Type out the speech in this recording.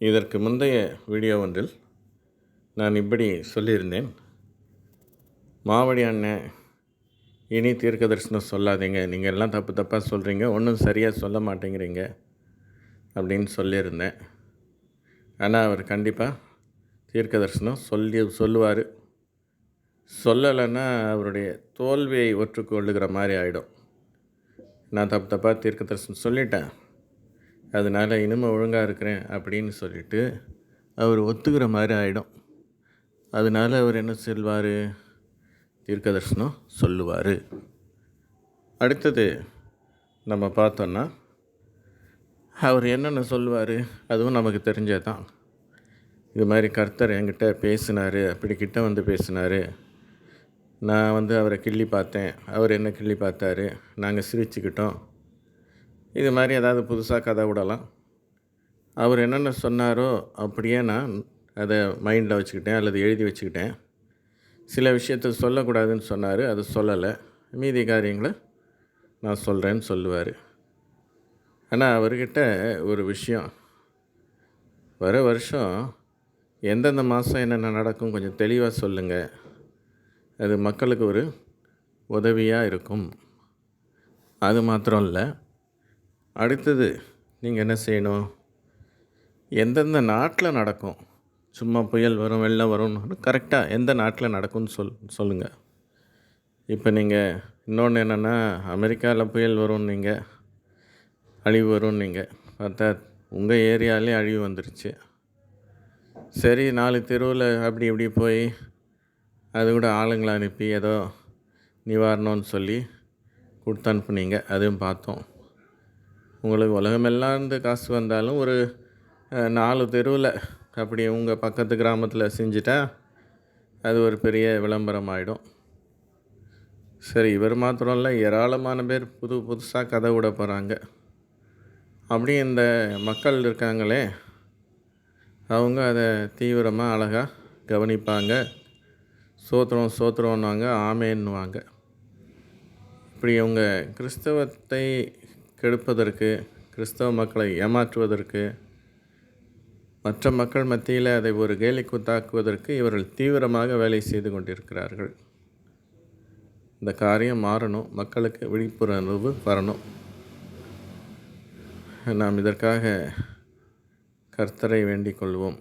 இதற்கு முந்தைய வீடியோ ஒன்றில் நான் இப்படி சொல்லியிருந்தேன். மாவடி அண்ணன் இனி தீர்க்க தரிசனம் சொல்லாதீங்க, நீங்கள் எல்லாம் தப்பு தப்பாக சொல்கிறீங்க, ஒன்றும் சரியாக சொல்ல மாட்டேங்கிறீங்க அப்படின்னு சொல்லியிருந்தேன். ஆனால் அவர் கண்டிப்பாக தீர்க்க தரிசனம் சொல்லுவார். சொல்லலைன்னா அவருடைய தோல்வியை ஒற்றுக்கொள்ளுகிற மாதிரி ஆகிடும். நான் தப்பு தப்பாக தீர்க்க தரிசனம் சொல்லிட்டேன், அதனால் இனிமேல் ஒழுங்காக இருக்கிறேன் அப்படின்னு சொல்லிவிட்டு அவர் ஒத்துக்கிற மாதிரி ஆகிடும். அதனால் அவர் என்ன சொல்வார்? தீர்க்க தரிசனம் சொல்லுவார். அடுத்தது நம்ம பார்த்தோன்னா அவர் என்னென்ன சொல்லுவார் அதுவும் நமக்கு தெரிஞ்சது தான். இது மாதிரி கர்த்தர் என்கிட்ட பேசினார், அப்படி கிட்ட வந்து பேசினார், நான் அவரை கிள்ளி பார்த்தேன், அவர் என்ன கிள்ளி பார்த்தாரு, நாங்கள் சிரிச்சுக்கிட்டோம். இது மாதிரி ஏதாவது புதுசாக கதை விடலாம். அவர் என்னென்ன சொன்னாரோ அப்படியே நான் அதை மைண்டில் வச்சுக்கிட்டேன் அல்லது எழுதி வச்சுக்கிட்டேன். சில விஷயத்தை சொல்லக்கூடாதுன்னு சொன்னார், அது சொல்லலை. மீதி காரியங்களை நான் சொல்கிறேன்னு சொல்லுவார். ஆனால் அவர்கிட்ட ஒரு விஷயம், வர வருஷம் எந்தெந்த மாதம் என்னென்ன நடக்கும் கொஞ்சம் தெளிவாக சொல்லுங்கள், அது மக்களுக்கு ஒரு உதவியாக இருக்கும். அது மாத்திரம் இல்லை, அடுத்தது நீங்கள் என்ன செய்யணும், எந்தெந்த நாட்டில் நடக்கும், சும்மா புயல் வரும் வெள்ளம் வரும்னு கரெக்டாக எந்த நாட்டில் நடக்கும்னு சொல்லுங்கள். இப்போ நீங்கள் இன்னொன்று என்னென்னா, அமெரிக்காவில் புயல் வரும், நீங்கள் அழிவு வரும், நீங்கள் பார்த்தா உங்கள் ஏரியாலே அழிவு வந்துருச்சு. சரி, 4 தெருவில் அப்படி இப்படி போய் அது கூட ஆளுங்களை அனுப்பி ஏதோ நிவாரணம்னு சொல்லி கொடுத்து அனுப்புனீங்க, அதையும் பார்த்தோம். உங்களுக்கு உலகமெல்லாம் இருந்து காசு வந்தாலும் ஒரு 4 தெருவில் அப்படி உங்கள் பக்கத்து கிராமத்தில் செஞ்சுட்டா அது ஒரு பெரிய விளம்பரம் ஆகிடும். சரி, இவர் மாத்திரம் இல்லை, ஏராளமான பேர் புதுசாக கதை விட போகிறாங்க. அப்படி இந்த மக்கள் இருக்காங்களே, அவங்க அதை தீவிரமாக அழகாக கவனிப்பாங்க. சோத்திரம்னுவாங்க, ஆமேன்னுவாங்க. இப்படி அவங்க கிறிஸ்தவத்தை கெடுப்பதற்கு, கிறிஸ்தவ மக்களை ஏமாற்றுவதற்கு, மற்ற மக்கள் மத்தியில் அதை ஒரு கேலி கூத்தாக்குவதற்கு இவர்கள் தீவிரமாக வேலை செய்து கொண்டிருக்கிறார்கள். இந்த காரியம் மாறணும், மக்களுக்கு விழிப்புணர்வு வரணும். நாம் இதற்காக கர்த்தரை வேண்டிக் கொள்வோம்.